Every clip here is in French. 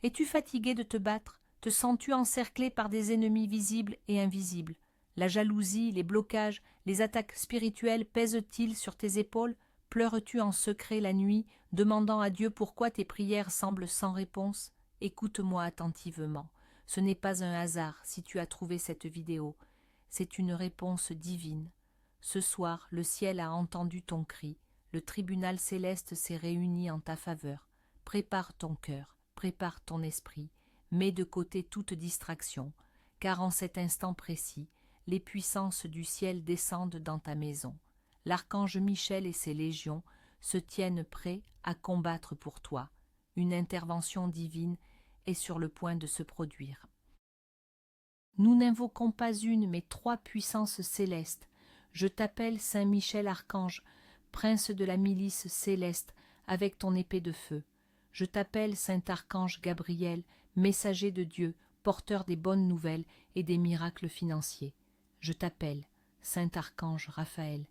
Es-tu fatigué de te battre? Te sens-tu encerclé par des ennemis visibles et invisibles? La jalousie, les blocages, les attaques spirituelles pèsent-ils sur tes épaules? Pleures-tu en secret la nuit, demandant à Dieu pourquoi tes prières semblent sans réponse? Écoute-moi attentivement. Ce n'est pas un hasard si tu as trouvé cette vidéo. C'est une réponse divine. Ce soir, le ciel a entendu ton cri. Le tribunal céleste s'est réuni en ta faveur. Prépare ton cœur, prépare ton esprit. Mets de côté toute distraction, car en cet instant précis, les puissances du ciel descendent dans ta maison. L'archange Michel et ses légions se tiennent prêts à combattre pour toi. Une intervention divine est sur le point de se produire. Nous n'invoquons pas une, mais 3 puissances célestes. Je t'appelle Saint Michel Archange, prince de la milice céleste, avec ton épée de feu. Je t'appelle Saint Archange Gabriel, messager de Dieu, porteur des bonnes nouvelles et des miracles financiers. Je t'appelle Saint Archange Raphaël,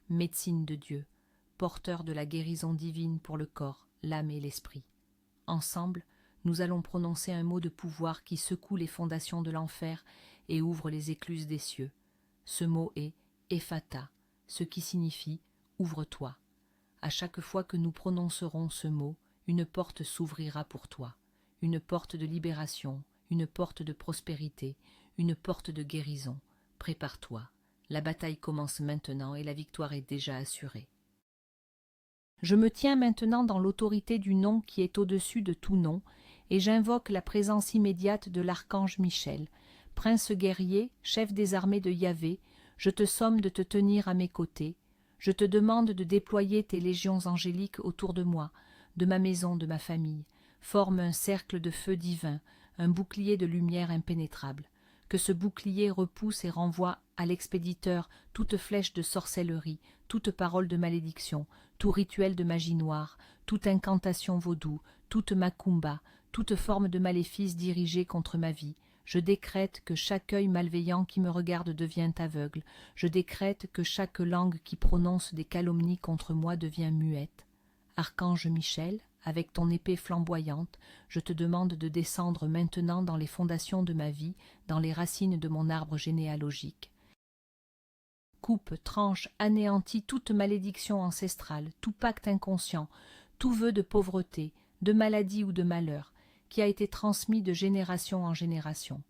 médecine de Dieu, porteur de la guérison divine pour le corps, l'âme et l'esprit. Ensemble, nous allons prononcer un mot de pouvoir qui secoue les fondations de l'enfer et ouvre les écluses des cieux. Ce mot est Ephata, ce qui signifie « ouvre-toi ». À chaque fois que nous prononcerons ce mot, une porte s'ouvrira pour toi, une porte de libération, une porte de prospérité, une porte de guérison. Prépare-toi, la bataille commence maintenant et la victoire est déjà assurée. Je me tiens maintenant dans l'autorité du nom qui est au-dessus de tout nom, et j'invoque la présence immédiate de l'archange Michel. Prince guerrier, chef des armées de Yahvé, je te somme de te tenir à mes côtés. Je te demande de déployer tes légions angéliques autour de moi, de ma maison, de ma famille. Forme un cercle de feu divin, un bouclier de lumière impénétrable. Que ce bouclier repousse et renvoie à l'expéditeur toute flèche de sorcellerie, toute parole de malédiction, tout rituel de magie noire, toute incantation vaudou, toute macumba, toute forme de maléfice dirigée contre ma vie. Je décrète que chaque œil malveillant qui me regarde devient aveugle. Je décrète que chaque langue qui prononce des calomnies contre moi devient muette. Archange Michel, avec ton épée flamboyante, je te demande de descendre maintenant dans les fondations de ma vie, dans les racines de mon arbre généalogique. Coupe, tranche, anéantis toute malédiction ancestrale, tout pacte inconscient, tout vœu de pauvreté, de maladie ou de malheur, qui a été transmis de génération en génération.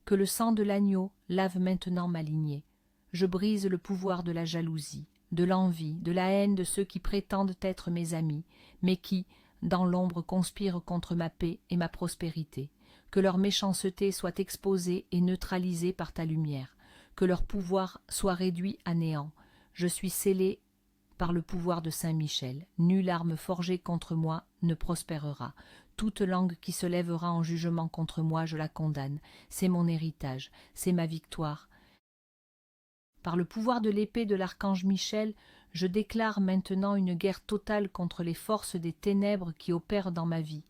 Que le sang de l'agneau lave maintenant ma lignée. Je brise le pouvoir de la jalousie, de l'envie, de la haine de ceux qui prétendent être mes amis, mais qui, dans l'ombre, conspirent contre ma paix et ma prospérité. Que leur méchanceté soit exposée et neutralisée par ta lumière. Que leur pouvoir soit réduit à néant. Je suis scellé par le pouvoir de Saint Michel. Nulle arme forgée contre moi ne prospérera. Toute langue qui se lèvera en jugement contre moi, je la condamne. C'est mon héritage, c'est ma victoire. Par le pouvoir de l'épée de l'archange Michel, je déclare maintenant une guerre totale contre les forces des ténèbres qui opèrent dans ma vie.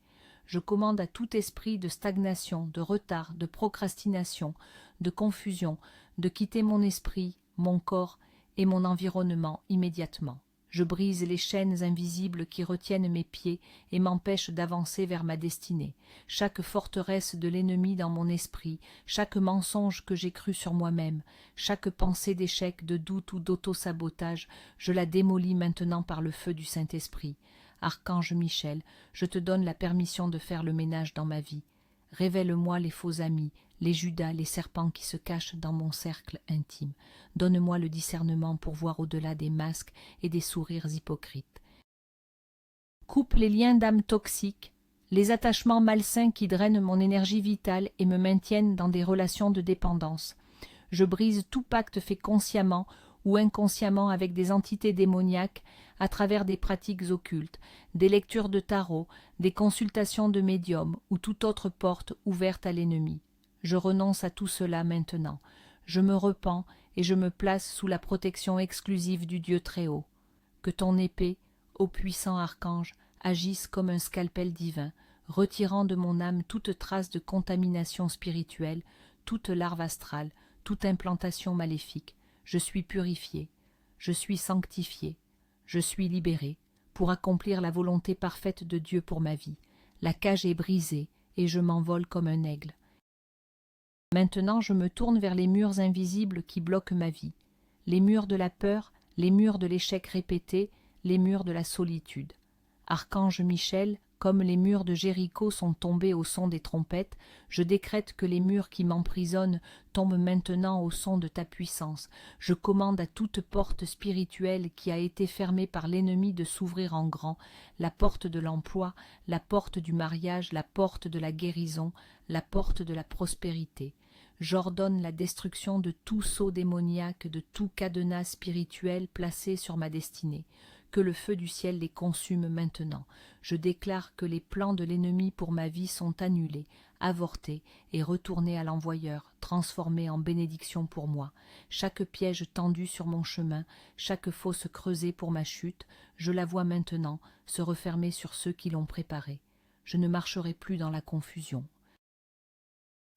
Je commande à tout esprit de stagnation, de retard, de procrastination, de confusion, de quitter mon esprit, mon corps et mon environnement immédiatement. Je brise les chaînes invisibles qui retiennent mes pieds et m'empêchent d'avancer vers ma destinée. Chaque forteresse de l'ennemi dans mon esprit, chaque mensonge que j'ai cru sur moi-même, chaque pensée d'échec, de doute ou d'auto-sabotage, je la démolis maintenant par le feu du Saint-Esprit. Archange Michel, je te donne la permission de faire le ménage dans ma vie. Révèle-moi les faux amis, les Judas, les serpents qui se cachent dans mon cercle intime. Donne-moi le discernement pour voir au-delà des masques et des sourires hypocrites. Coupe les liens d'âme toxiques, les attachements malsains qui drainent mon énergie vitale et me maintiennent dans des relations de dépendance. Je brise tout pacte fait consciemment ou inconsciemment avec des entités démoniaques à travers des pratiques occultes, des lectures de tarot, des consultations de médiums ou toute autre porte ouverte à l'ennemi. Je renonce à tout cela maintenant. Je me repens et je me place sous la protection exclusive du Dieu Très-Haut. Que ton épée, ô puissant archange, agisse comme un scalpel divin, retirant de mon âme toute trace de contamination spirituelle, toute larve astrale, toute implantation maléfique. Je suis purifié, je suis sanctifié, je suis libéré pour accomplir la volonté parfaite de Dieu pour ma vie. La cage est brisée et je m'envole comme un aigle. Maintenant je me tourne vers les murs invisibles qui bloquent ma vie, les murs de la peur, les murs de l'échec répété, les murs de la solitude. Archange Michel, comme les murs de Jéricho sont tombés au son des trompettes, je décrète que les murs qui m'emprisonnent tombent maintenant au son de ta puissance. Je commande à toute porte spirituelle qui a été fermée par l'ennemi de s'ouvrir en grand, la porte de l'emploi, la porte du mariage, la porte de la guérison, la porte de la prospérité. J'ordonne la destruction de tout sceau démoniaque, de tout cadenas spirituel placé sur ma destinée. Que le feu du ciel les consume maintenant. Je déclare que les plans de l'ennemi pour ma vie sont annulés, avortés et retournés à l'envoyeur, transformés en bénédiction pour moi. Chaque piège tendu sur mon chemin, chaque fosse creusée pour ma chute, je la vois maintenant se refermer sur ceux qui l'ont préparée. Je ne marcherai plus dans la confusion.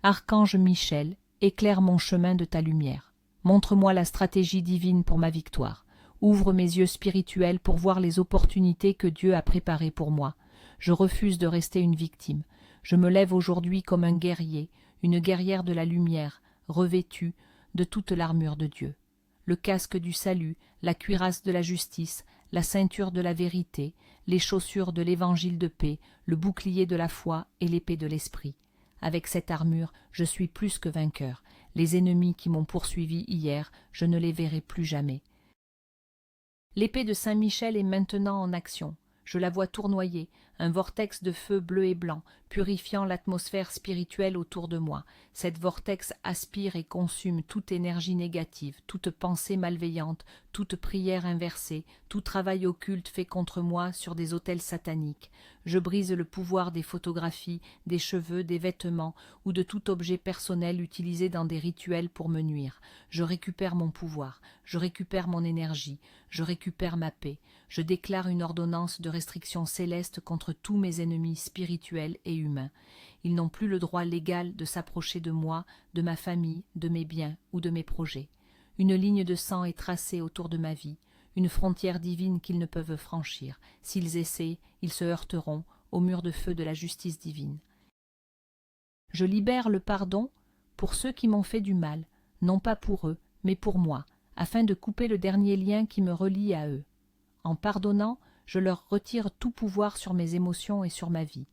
Archange Michel, éclaire mon chemin de ta lumière. Montre-moi la stratégie divine pour ma victoire. Ouvre mes yeux spirituels pour voir les opportunités que Dieu a préparées pour moi. Je refuse de rester une victime. Je me lève aujourd'hui comme un guerrier, une guerrière de la lumière, revêtue de toute l'armure de Dieu. Le casque du salut, la cuirasse de la justice, la ceinture de la vérité, les chaussures de l'évangile de paix, le bouclier de la foi et l'épée de l'esprit. Avec cette armure, je suis plus que vainqueur. Les ennemis qui m'ont poursuivi hier, je ne les verrai plus jamais. L'épée de Saint-Michel est maintenant en action. Je la vois tournoyer, un vortex de feu bleu et blanc, purifiant l'atmosphère spirituelle autour de moi. Cette vortex aspire et consume toute énergie négative, toute pensée malveillante, toute prière inversée, tout travail occulte fait contre moi sur des autels sataniques. Je brise le pouvoir des photographies, des cheveux, des vêtements ou de tout objet personnel utilisé dans des rituels pour me nuire. Je récupère mon pouvoir, je récupère mon énergie, je récupère ma paix. Je déclare une ordonnance de restriction céleste contre tous mes ennemis spirituels et humains. Ils n'ont plus le droit légal de s'approcher de moi, de ma famille, de mes biens ou de mes projets. Une ligne de sang est tracée autour de ma vie, une frontière divine qu'ils ne peuvent franchir. S'ils essaient, ils se heurteront au mur de feu de la justice divine. Je libère le pardon pour ceux qui m'ont fait du mal, non pas pour eux, mais pour moi, afin de couper le dernier lien qui me relie à eux. En pardonnant, je leur retire tout pouvoir sur mes émotions et sur ma vie.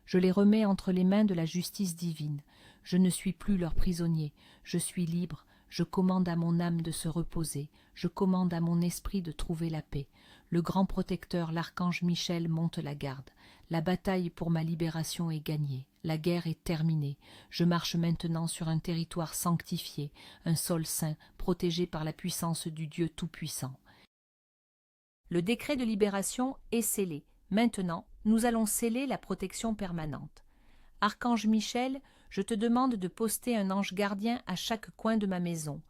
Je les remets entre les mains de la justice divine. Je ne suis plus leur prisonnier, je suis libre, je commande à mon âme de se reposer, je commande à mon esprit de trouver la paix. Le grand protecteur, l'archange Michel, monte la garde. La bataille pour ma libération est gagnée, la guerre est terminée. Je marche maintenant sur un territoire sanctifié, un sol saint, protégé par la puissance du Dieu Tout-Puissant. Le décret de libération est scellé. Maintenant, nous allons sceller la protection permanente. Archange Michel, je te demande de poster un ange gardien à chaque coin de ma maison.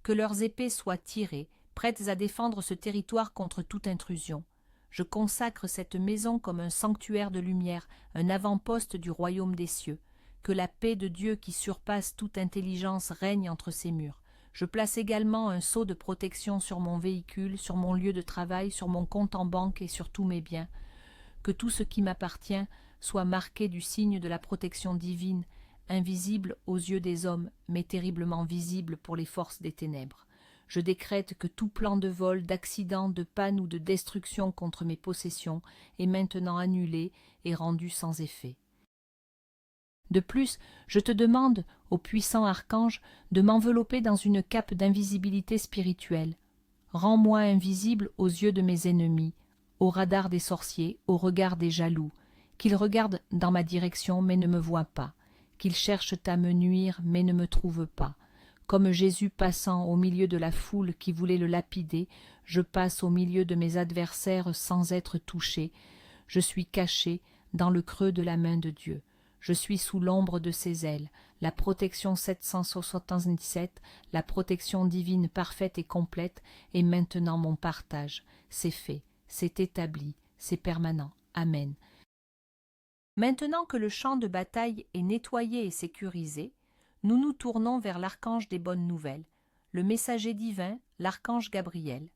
Que leurs épées soient tirées, prêtes à défendre ce territoire contre toute intrusion. Je consacre cette maison comme un sanctuaire de lumière, un avant-poste du royaume des cieux. Que la paix de Dieu qui surpasse toute intelligence règne entre ces murs. Je place également un sceau de protection sur mon véhicule, sur mon lieu de travail, sur mon compte en banque et sur tous mes biens. Que tout ce qui m'appartient soit marqué du signe de la protection divine, invisible aux yeux des hommes, mais terriblement visible pour les forces des ténèbres. Je décrète que tout plan de vol, d'accident, de panne ou de destruction contre mes possessions est maintenant annulé et rendu sans effet. De plus, je te demande, ô puissant archange, de m'envelopper dans une cape d'invisibilité spirituelle. Rends-moi invisible aux yeux de mes ennemis, au radar des sorciers, au regard des jaloux, qu'ils regardent dans ma direction mais ne me voient pas, qu'ils cherchent à me nuire mais ne me trouvent pas. Comme Jésus passant au milieu de la foule qui voulait le lapider, je passe au milieu de mes adversaires sans être touché. Je suis caché dans le creux de la main de Dieu. Je suis sous l'ombre de ses ailes, la protection 777, la protection divine parfaite et complète est maintenant mon partage. C'est fait, c'est établi, c'est permanent. Amen. Maintenant que le champ de bataille est nettoyé et sécurisé, nous nous tournons vers l'archange des bonnes nouvelles, le messager divin, l'archange Gabriel.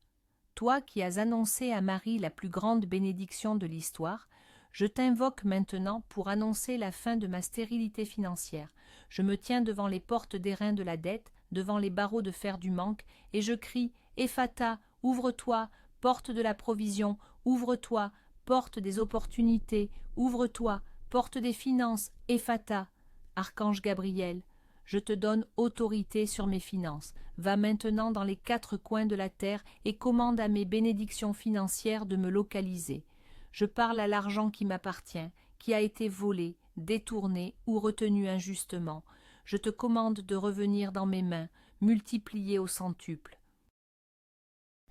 Toi qui as annoncé à Marie la plus grande bénédiction de l'histoire, Je t'invoque maintenant pour annoncer la fin de ma stérilité financière. Je me tiens devant les portes d'airain de la dette, devant les barreaux de fer du manque, et je crie « Ephata, ouvre-toi, porte de la provision, ouvre-toi, porte des opportunités, ouvre-toi, porte des finances, Ephata. » Archange Gabriel, je te donne autorité sur mes finances. Va maintenant dans les 4 coins de la terre et commande à mes bénédictions financières de me localiser. Je parle à l'argent qui m'appartient, qui a été volé, détourné ou retenu injustement. Je te commande de revenir dans mes mains, multiplié au centuple.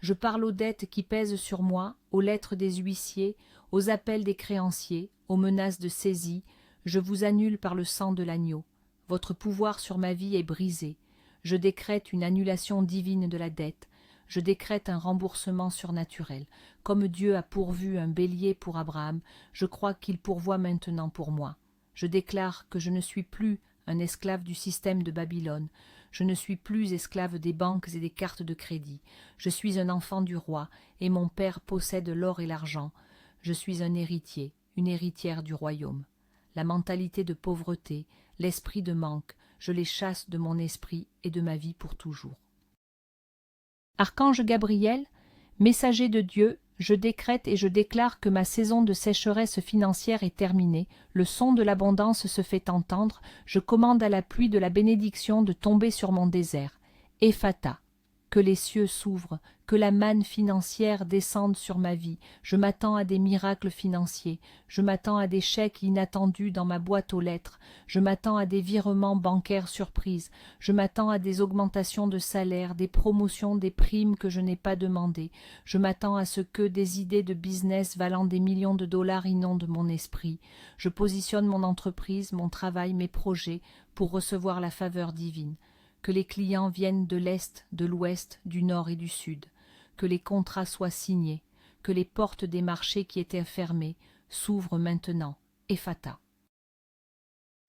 Je parle aux dettes qui pèsent sur moi, aux lettres des huissiers, aux appels des créanciers, aux menaces de saisie. Je vous annule par le sang de l'agneau. Votre pouvoir sur ma vie est brisé. Je décrète une annulation divine de la dette. Je décrète un remboursement surnaturel. Comme Dieu a pourvu un bélier pour Abraham, je crois qu'il pourvoit maintenant pour moi. Je déclare que je ne suis plus un esclave du système de Babylone. Je ne suis plus esclave des banques et des cartes de crédit. Je suis un enfant du roi, et mon père possède l'or et l'argent. Je suis un héritier, une héritière du royaume. La mentalité de pauvreté, l'esprit de manque, je les chasse de mon esprit et de ma vie pour toujours. Archange Gabriel, messager de Dieu, je décrète et je déclare que ma saison de sécheresse financière est terminée, le son de l'abondance se fait entendre, je commande à la pluie de la bénédiction de tomber sur mon désert. Ephata, que les cieux s'ouvrent, que la manne financière descende sur ma vie, je m'attends à des miracles financiers, je m'attends à des chèques inattendus dans ma boîte aux lettres, je m'attends à des virements bancaires surprises, je m'attends à des augmentations de salaire, des promotions, des primes que je n'ai pas demandées, je m'attends à ce que des idées de business valant des millions de dollars inondent mon esprit, je positionne mon entreprise, mon travail, mes projets pour recevoir la faveur divine. Que les clients viennent de l'Est, de l'Ouest, du Nord et du Sud, que les contrats soient signés, que les portes des marchés qui étaient fermées s'ouvrent maintenant. Ephata.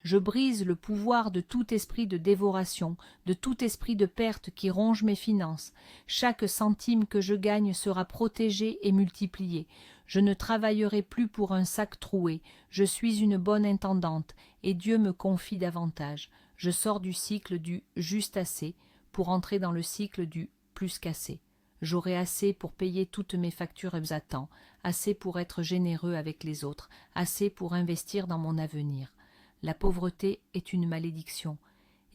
Je brise le pouvoir de tout esprit de dévoration, de tout esprit de perte qui ronge mes finances. Chaque centime que je gagne sera protégé et multiplié. Je ne travaillerai plus pour un sac troué. Je suis une bonne intendante, et Dieu me confie davantage. Je sors du cycle du « juste assez » pour entrer dans le cycle du « plus qu'assez ». J'aurai assez pour payer toutes mes factures à temps, assez pour être généreux avec les autres, assez pour investir dans mon avenir. La pauvreté est une malédiction,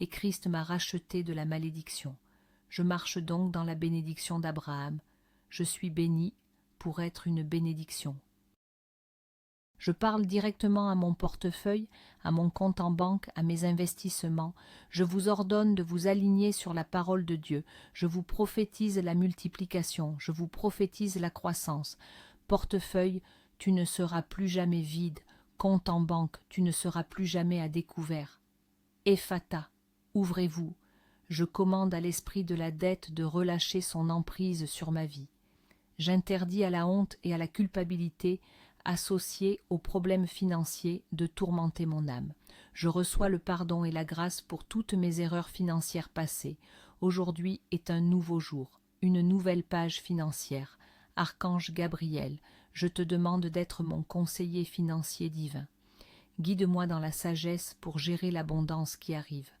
et Christ m'a racheté de la malédiction. Je marche donc dans la bénédiction d'Abraham. Je suis béni pour être une bénédiction. Je parle directement à mon portefeuille, à mon compte en banque, à mes investissements. Je vous ordonne de vous aligner sur la parole de Dieu. Je vous prophétise la multiplication, je vous prophétise la croissance. Portefeuille, tu ne seras plus jamais vide. Compte en banque, tu ne seras plus jamais à découvert. Ephata, ouvrez-vous. Je commande à l'esprit de la dette de relâcher son emprise sur ma vie. J'interdis à la honte et à la culpabilité associées aux problèmes financiers de tourmenter mon âme. Je reçois le pardon et la grâce pour toutes mes erreurs financières passées. Aujourd'hui est un nouveau jour, une nouvelle page financière. Archange Gabriel, je te demande d'être mon conseiller financier divin. Guide-moi dans la sagesse pour gérer l'abondance qui arrive.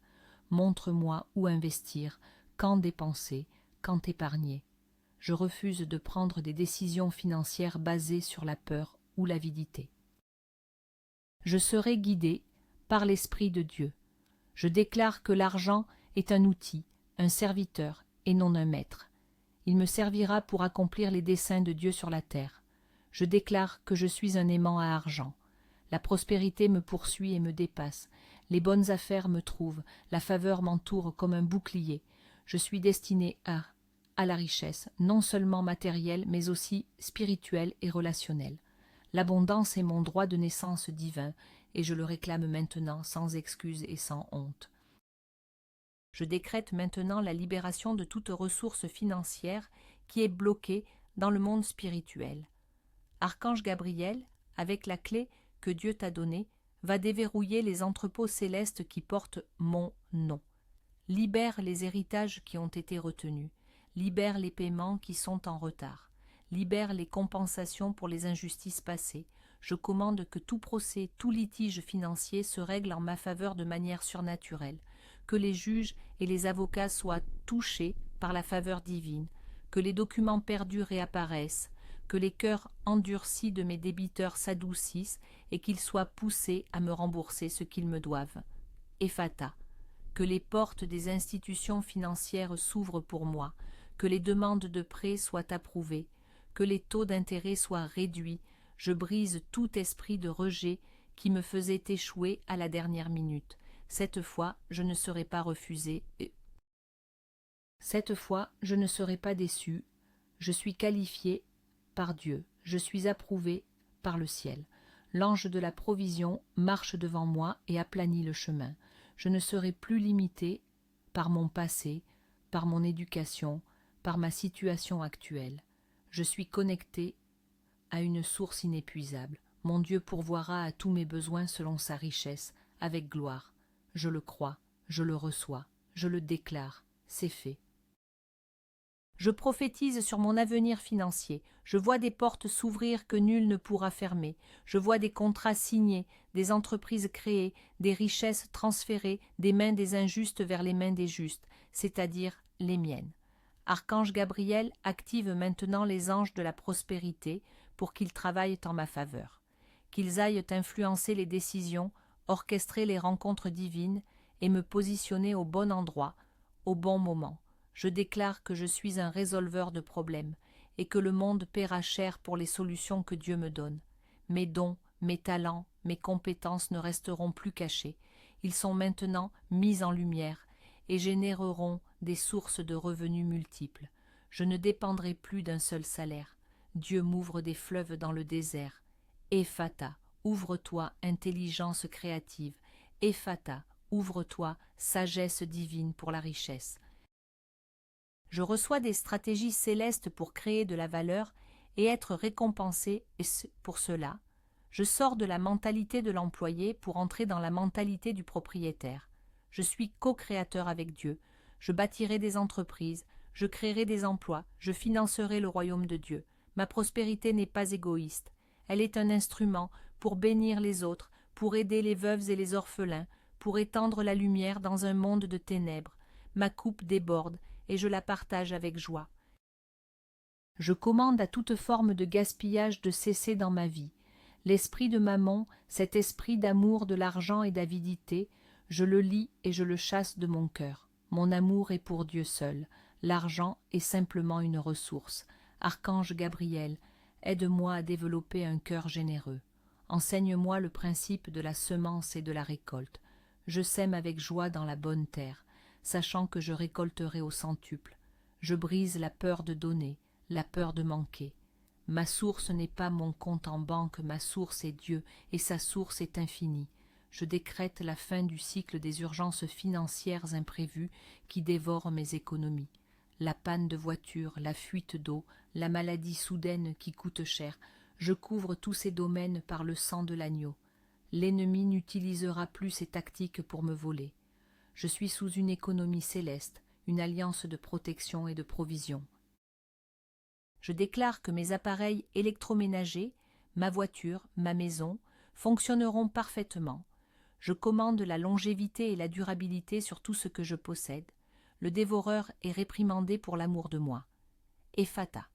Montre-moi où investir, quand dépenser, quand épargner. Je refuse de prendre des décisions financières basées sur la peur ou l'avidité. Je serai guidé par l'Esprit de Dieu. Je déclare que l'argent est un outil, un serviteur et non un maître. Il me servira pour accomplir les desseins de Dieu sur la terre. Je déclare que je suis un aimant à argent. La prospérité me poursuit et me dépasse. Les bonnes affaires me trouvent, la faveur m'entoure comme un bouclier. Je suis destiné à la richesse, non seulement matérielle, mais aussi spirituelle et relationnelle. L'abondance est mon droit de naissance divin, et je le réclame maintenant sans excuse et sans honte. Je décrète maintenant la libération de toute ressource financière qui est bloquée dans le monde spirituel. Archange Gabriel, avec la clé que Dieu t'a donnée, va déverrouiller les entrepôts célestes qui portent mon nom. Libère les héritages qui ont été retenus. Libère les paiements qui sont en retard. Libère les compensations pour les injustices passées. Je commande que tout procès, tout litige financier se règle en ma faveur de manière surnaturelle, que les juges et les avocats soient touchés par la faveur divine, que les documents perdus réapparaissent, que les cœurs endurcis de mes débiteurs s'adoucissent et qu'ils soient poussés à me rembourser ce qu'ils me doivent. Ephata. Que les portes des institutions financières s'ouvrent pour moi, que les demandes de prêt soient approuvées, que les taux d'intérêt soient réduits. Je brise tout esprit de rejet qui me faisait échouer à la dernière minute. Cette fois, je ne serai pas refusé. Cette fois, je ne serai pas déçu. Je suis qualifié par Dieu. Je suis approuvé par le ciel. L'ange de la provision marche devant moi et aplanit le chemin. Je ne serai plus limité par mon passé, par mon éducation, par ma situation actuelle. Je suis connecté à une source inépuisable. Mon Dieu pourvoira à tous mes besoins selon sa richesse, avec gloire. Je le crois, je le reçois, je le déclare, c'est fait. Je prophétise sur mon avenir financier. Je vois des portes s'ouvrir que nul ne pourra fermer. Je vois des contrats signés, des entreprises créées, des richesses transférées des mains des injustes vers les mains des justes, c'est-à-dire les miennes. Archange Gabriel active maintenant les anges de la prospérité pour qu'ils travaillent en ma faveur, qu'ils aillent influencer les décisions, orchestrer les rencontres divines et me positionner au bon endroit, au bon moment. Je déclare que je suis un résolveur de problèmes et que le monde paiera cher pour les solutions que Dieu me donne. Mes dons, mes talents, mes compétences ne resteront plus cachés. Ils sont maintenant mis en lumière et généreront des sources de revenus multiples. Je ne dépendrai plus d'un seul salaire. Dieu m'ouvre des fleuves dans le désert. Ephata, ouvre-toi, intelligence créative. Ephata, ouvre-toi, sagesse divine pour la richesse. Je reçois des stratégies célestes pour créer de la valeur et être récompensé pour cela. Je sors de la mentalité de l'employé pour entrer dans la mentalité du propriétaire. Je suis co-créateur avec Dieu. Je bâtirai des entreprises, je créerai des emplois, je financerai le royaume de Dieu. Ma prospérité n'est pas égoïste. Elle est un instrument pour bénir les autres, pour aider les veuves et les orphelins, pour étendre la lumière dans un monde de ténèbres. Ma coupe déborde et je la partage avec joie. Je commande à toute forme de gaspillage de cesser dans ma vie. L'esprit de Mammon, cet esprit d'amour de l'argent et d'avidité, je le lie et je le chasse de mon cœur. Mon amour est pour Dieu seul. L'argent est simplement une ressource. Archange Gabriel, aide-moi à développer un cœur généreux. Enseigne-moi le principe de la semence et de la récolte. Je sème avec joie dans la bonne terre, sachant que je récolterai au centuple. Je brise la peur de donner, la peur de manquer. Ma source n'est pas mon compte en banque, ma source est Dieu, et sa source est infinie. Je décrète la fin du cycle des urgences financières imprévues qui dévorent mes économies. La panne de voiture, la fuite d'eau, la maladie soudaine qui coûte cher, je couvre tous ces domaines par le sang de l'agneau. L'ennemi n'utilisera plus ces tactiques pour me voler. Je suis sous une économie céleste, une alliance de protection et de provision. Je déclare que mes appareils électroménagers, ma voiture, ma maison, fonctionneront parfaitement. Je commande la longévité et la durabilité sur tout ce que je possède. Le dévoreur est réprimandé pour l'amour de moi. Ephata,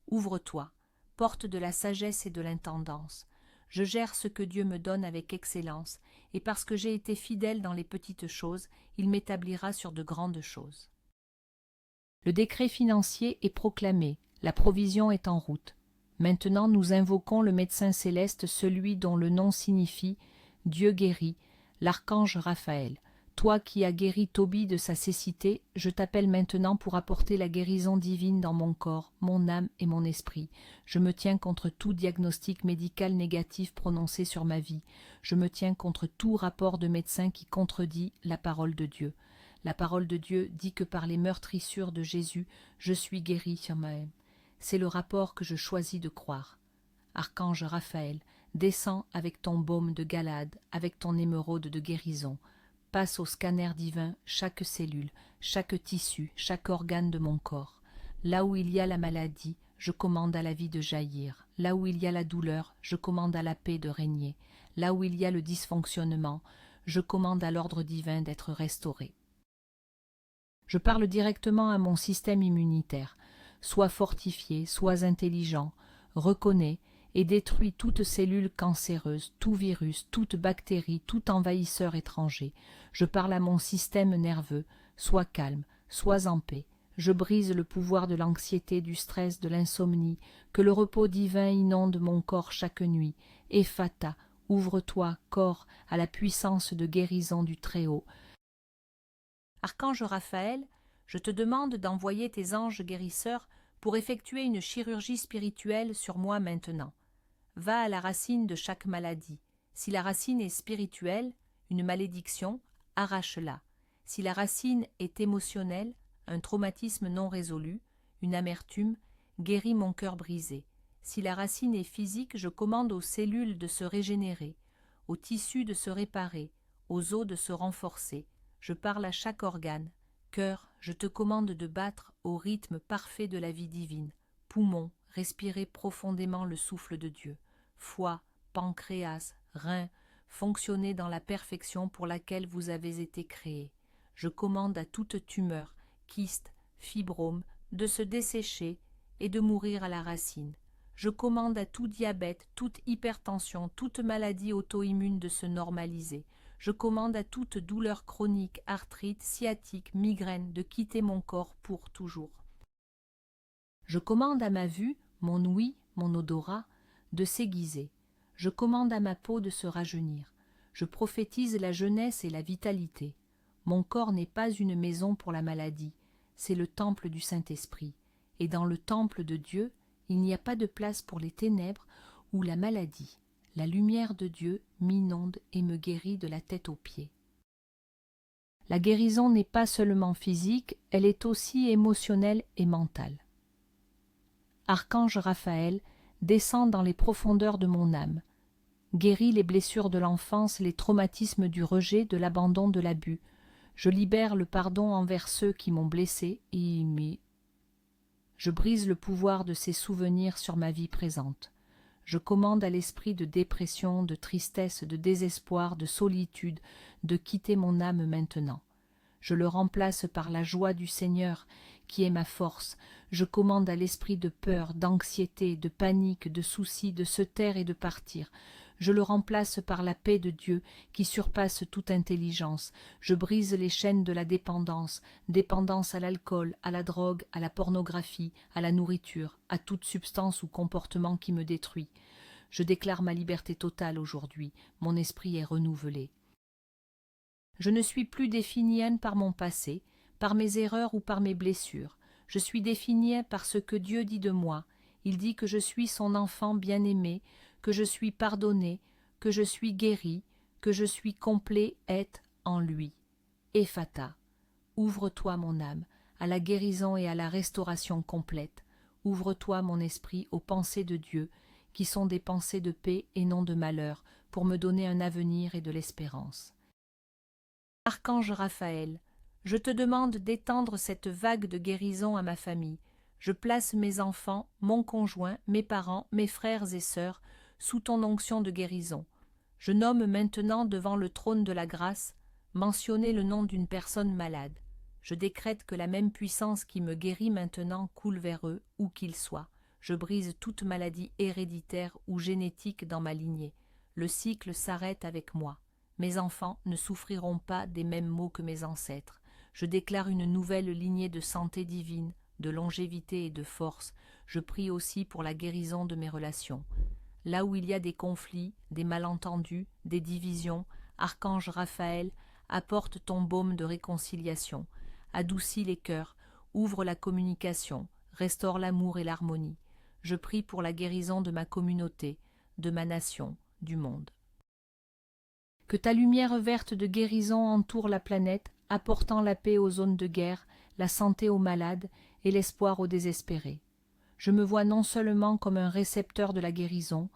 ouvre-toi, porte de la sagesse et de l'intendance. Je gère ce que Dieu me donne avec excellence, et parce que j'ai été fidèle dans les petites choses, il m'établira sur de grandes choses. Le décret financier est proclamé, la provision est en route. Maintenant nous invoquons le médecin céleste, celui dont le nom signifie « Dieu guérit », l'archange Raphaël. Toi qui as guéri Tobie de sa cécité, je t'appelle maintenant pour apporter la guérison divine dans mon corps, mon âme et mon esprit. Je me tiens contre tout diagnostic médical négatif prononcé sur ma vie. Je me tiens contre tout rapport de médecin qui contredit la parole de Dieu. La parole de Dieu dit que par les meurtrissures de Jésus, je suis guéri sur moi-même. C'est le rapport que je choisis de croire. Archange Raphaël, descends avec ton baume de Galade, avec ton émeraude de guérison. Passe au scanner divin chaque cellule, chaque tissu, chaque organe de mon corps. Là où il y a la maladie, je commande à la vie de jaillir. Là où il y a la douleur, je commande à la paix de régner. Là où il y a le dysfonctionnement, je commande à l'ordre divin d'être restauré. Je parle directement à mon système immunitaire. Sois fortifié, sois intelligent, reconnais et détruis toute cellule cancéreuse, tout virus, toute bactérie, tout envahisseur étranger. Je parle à mon système nerveux. Sois calme, sois en paix. Je brise le pouvoir de l'anxiété, du stress, de l'insomnie. Que le repos divin inonde mon corps chaque nuit. Ephata, ouvre-toi, corps, à la puissance de guérison du Très-Haut. Archange Raphaël, je te demande d'envoyer tes anges guérisseurs pour effectuer une chirurgie spirituelle sur moi maintenant. Va à la racine de chaque maladie. Si la racine est spirituelle, une malédiction, arrache-la. Si la racine est émotionnelle, un traumatisme non résolu, une amertume, guéris mon cœur brisé. Si la racine est physique, je commande aux cellules de se régénérer, aux tissus de se réparer, aux os de se renforcer. Je parle à chaque organe. Cœur, je te commande de battre au rythme parfait de la vie divine. Poumons, respirez profondément le souffle de Dieu. Foie, pancréas, reins, fonctionnez dans la perfection pour laquelle vous avez été créés. Je commande à toute tumeur, kyste, fibrome, de se dessécher et de mourir à la racine. Je commande à tout diabète, toute hypertension, toute maladie auto-immune de se normaliser. Je commande à toute douleur chronique, arthrite, sciatique, migraine de quitter mon corps pour toujours. Je commande à ma vue, mon ouïe, mon odorat, de s'aiguiser. Je commande à ma peau de se rajeunir. Je prophétise la jeunesse et la vitalité. Mon corps n'est pas une maison pour la maladie, c'est le temple du Saint-Esprit. Et dans le temple de Dieu, il n'y a pas de place pour les ténèbres ou la maladie. La lumière de Dieu m'inonde et me guérit de la tête aux pieds. La guérison n'est pas seulement physique, elle est aussi émotionnelle et mentale. Archange Raphaël, descends dans les profondeurs de mon âme. Guéris les blessures de l'enfance, les traumatismes du rejet, de l'abandon, de l'abus. Je libère le pardon envers ceux qui m'ont blessé et aimé. Je brise le pouvoir de ces souvenirs sur ma vie présente. Je commande à l'esprit de dépression, de tristesse, de désespoir, de solitude, de quitter mon âme maintenant. Je le remplace par la joie du Seigneur, qui est ma force. Je commande à l'esprit de peur, d'anxiété, de panique, de soucis, de se taire et de partir. Je le remplace par la paix de Dieu, qui surpasse toute intelligence. Je brise les chaînes de la dépendance, dépendance à l'alcool, à la drogue, à la pornographie, à la nourriture, à toute substance ou comportement qui me détruit. Je déclare ma liberté totale aujourd'hui, mon esprit est renouvelé. Je ne suis plus définie par mon passé, par mes erreurs ou par mes blessures. Je suis définie par ce que Dieu dit de moi. Il dit que je suis son enfant bien-aimé, que je suis pardonné, que je suis guéri, que je suis complet être en lui. Ephata, ouvre-toi mon âme, à la guérison et à la restauration complète. Ouvre-toi mon esprit aux pensées de Dieu, qui sont des pensées de paix et non de malheur, pour me donner un avenir et de l'espérance. Archange Raphaël, je te demande d'étendre cette vague de guérison à ma famille. Je place mes enfants, mon conjoint, mes parents, mes frères et sœurs, sous ton onction de guérison. Je nomme maintenant devant le trône de la grâce, mentionner le nom d'une personne malade. Je décrète que la même puissance qui me guérit maintenant coule vers eux, où qu'ils soient. Je brise toute maladie héréditaire ou génétique dans ma lignée. Le cycle s'arrête avec moi. Mes enfants ne souffriront pas des mêmes maux que mes ancêtres. Je déclare une nouvelle lignée de santé divine, de longévité et de force. Je prie aussi pour la guérison de mes relations. Là où il y a des conflits, des malentendus, des divisions, Archange Raphaël, apporte ton baume de réconciliation, adoucis les cœurs, ouvre la communication, restaure l'amour et l'harmonie. Je prie pour la guérison de ma communauté, de ma nation, du monde. Que ta lumière verte de guérison entoure la planète, apportant la paix aux zones de guerre, la santé aux malades et l'espoir aux désespérés. Je me vois non seulement comme un récepteur de la guérison,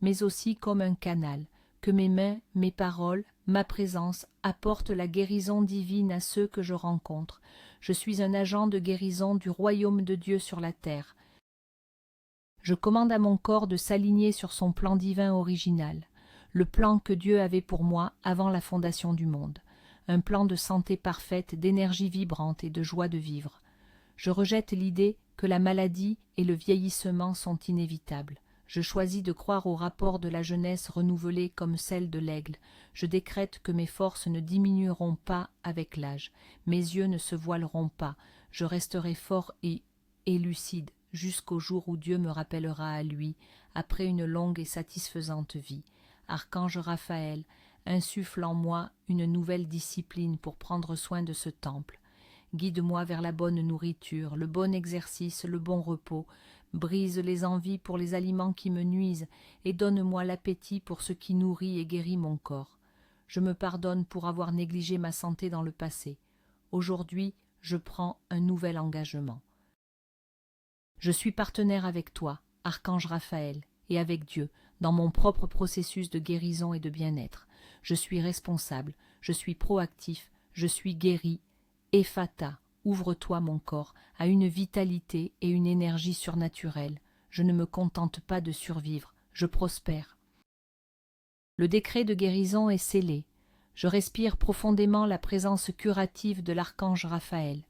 mais aussi comme un canal, que mes mains, mes paroles, ma présence apportent la guérison divine à ceux que je rencontre. Je suis un agent de guérison du royaume de Dieu sur la terre. Je commande à mon corps de s'aligner sur son plan divin original, le plan que Dieu avait pour moi avant la fondation du monde, un plan de santé parfaite, d'énergie vibrante et de joie de vivre. Je rejette l'idée que la maladie et le vieillissement sont inévitables. Je choisis de croire au rapport de la jeunesse renouvelée comme celle de l'aigle. Je décrète que mes forces ne diminueront pas avec l'âge. Mes yeux ne se voileront pas. Je resterai fort et lucide jusqu'au jour où Dieu me rappellera à lui, après une longue et satisfaisante vie. Archange Raphaël, insuffle en moi une nouvelle discipline pour prendre soin de ce temple. Guide-moi vers la bonne nourriture, le bon exercice, le bon repos. Brise les envies pour les aliments qui me nuisent et donne-moi l'appétit pour ce qui nourrit et guérit mon corps. Je me pardonne pour avoir négligé ma santé dans le passé. Aujourd'hui, je prends un nouvel engagement. Je suis partenaire avec toi, Archange Raphaël, et avec Dieu, dans mon propre processus de guérison et de bien-être. Je suis responsable, je suis proactif, je suis guéri. Ephata, ouvre-toi mon corps à une vitalité et une énergie surnaturelle. Je ne me contente pas de survivre, je prospère. Le décret de guérison est scellé. Je respire profondément la présence curative de l'archange Raphaël.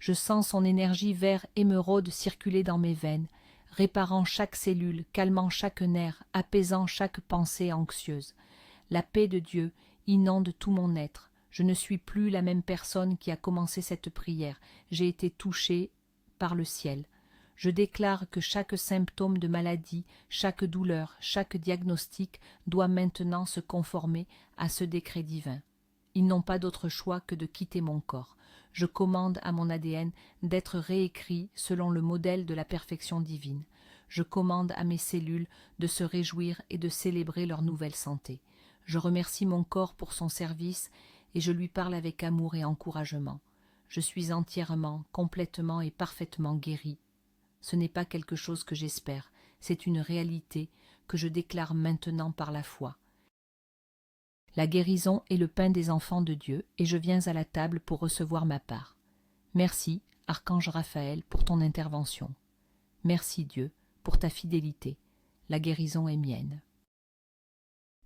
Je sens son énergie vert émeraude circuler dans mes veines, réparant chaque cellule, calmant chaque nerf, apaisant chaque pensée anxieuse. La paix de Dieu inonde tout mon être. Je ne suis plus la même personne qui a commencé cette prière. J'ai été touchée par le ciel. Je déclare que chaque symptôme de maladie, chaque douleur, chaque diagnostic doit maintenant se conformer à ce décret divin. Ils n'ont pas d'autre choix que de quitter mon corps. Je commande à mon ADN d'être réécrit selon le modèle de la perfection divine. Je commande à mes cellules de se réjouir et de célébrer leur nouvelle santé. Je remercie mon corps pour son service et je lui parle avec amour et encouragement. Je suis entièrement, complètement et parfaitement guérie. Ce n'est pas quelque chose que j'espère, c'est une réalité que je déclare maintenant par la foi. La guérison est le pain des enfants de Dieu et je viens à la table pour recevoir ma part. Merci, Archange Raphaël, pour ton intervention. Merci Dieu pour ta fidélité. La guérison est mienne.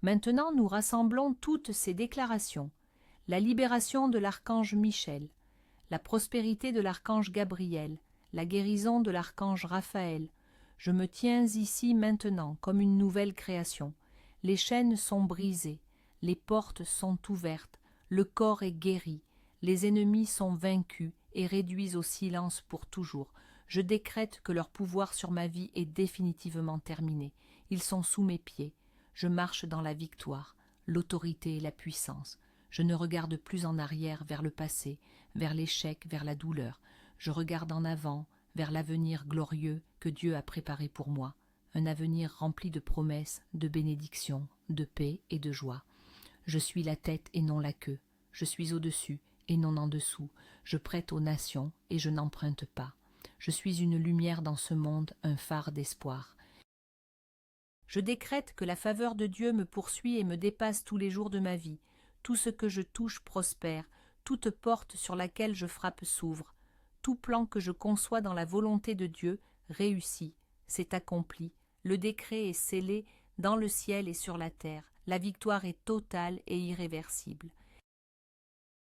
Maintenant, nous rassemblons toutes ces déclarations. La libération de l'archange Michel, la prospérité de l'archange Gabriel, la guérison de l'archange Raphaël. Je me tiens ici maintenant comme une nouvelle création. Les chaînes sont brisées, les portes sont ouvertes, le corps est guéri, les ennemis sont vaincus et réduits au silence pour toujours. Je décrète que leur pouvoir sur ma vie est définitivement terminé. Ils sont sous mes pieds. Je marche dans la victoire, l'autorité et la puissance. Je ne regarde plus en arrière vers le passé, vers l'échec, vers la douleur. Je regarde en avant, vers l'avenir glorieux que Dieu a préparé pour moi, un avenir rempli de promesses, de bénédictions, de paix et de joie. Je suis la tête et non la queue. Je suis au-dessus et non en dessous. Je prête aux nations et je n'emprunte pas. Je suis une lumière dans ce monde, un phare d'espoir. Je décrète que la faveur de Dieu me poursuit et me dépasse tous les jours de ma vie. Tout ce que je touche prospère, toute porte sur laquelle je frappe s'ouvre. Tout plan que je conçois dans la volonté de Dieu réussit, c'est accompli. Le décret est scellé dans le ciel et sur la terre. La victoire est totale et irréversible.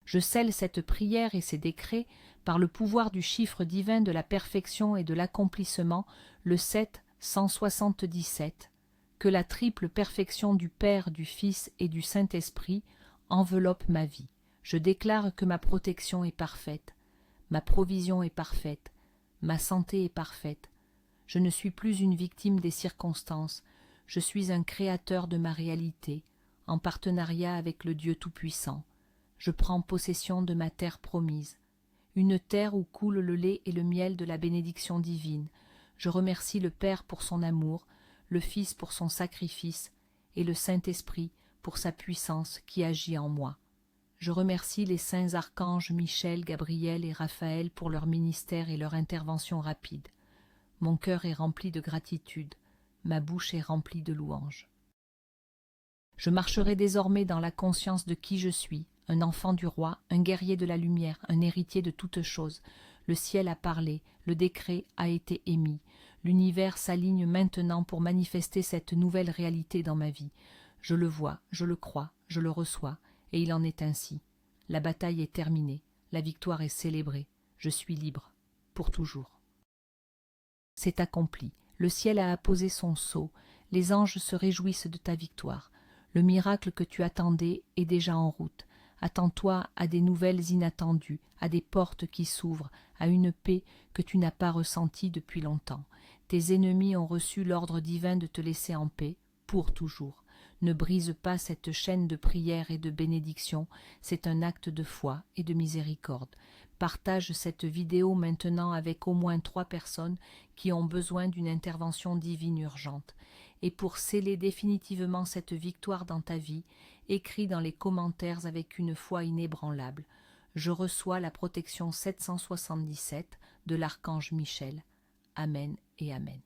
Je scelle cette prière et ces décrets par le pouvoir du chiffre divin de la perfection et de l'accomplissement, le 777, que la triple perfection du Père, du Fils et du Saint-Esprit enveloppe ma vie. Je déclare que ma protection est parfaite, ma provision est parfaite, ma santé est parfaite. Je ne suis plus une victime des circonstances, je suis un créateur de ma réalité, en partenariat avec le Dieu Tout-Puissant. Je prends possession de ma terre promise, une terre où coule le lait et le miel de la bénédiction divine. Je remercie le Père pour son amour, le Fils pour son sacrifice et le Saint-Esprit pour sa puissance qui agit en moi. Je remercie les saints archanges Michel, Gabriel et Raphaël pour leur ministère et leur intervention rapide. Mon cœur est rempli de gratitude, ma bouche est remplie de louanges. Je marcherai désormais dans la conscience de qui je suis, un enfant du roi, un guerrier de la lumière, un héritier de toutes choses. Le ciel a parlé, le décret a été émis. L'univers s'aligne maintenant pour manifester cette nouvelle réalité dans ma vie. Je le vois, je le crois, je le reçois, et il en est ainsi. La bataille est terminée, la victoire est célébrée, je suis libre, pour toujours. C'est accompli, le ciel a apposé son sceau, les anges se réjouissent de ta victoire. Le miracle que tu attendais est déjà en route. Attends-toi à des nouvelles inattendues, à des portes qui s'ouvrent, à une paix que tu n'as pas ressentie depuis longtemps. Tes ennemis ont reçu l'ordre divin de te laisser en paix, pour toujours. Ne brise pas cette chaîne de prière et de bénédiction, c'est un acte de foi et de miséricorde. Partage cette vidéo maintenant avec au moins 3 personnes qui ont besoin d'une intervention divine urgente. Et pour sceller définitivement cette victoire dans ta vie, écris dans les commentaires avec une foi inébranlable. Je reçois la protection 777 de l'archange Michel. Amen et Amen.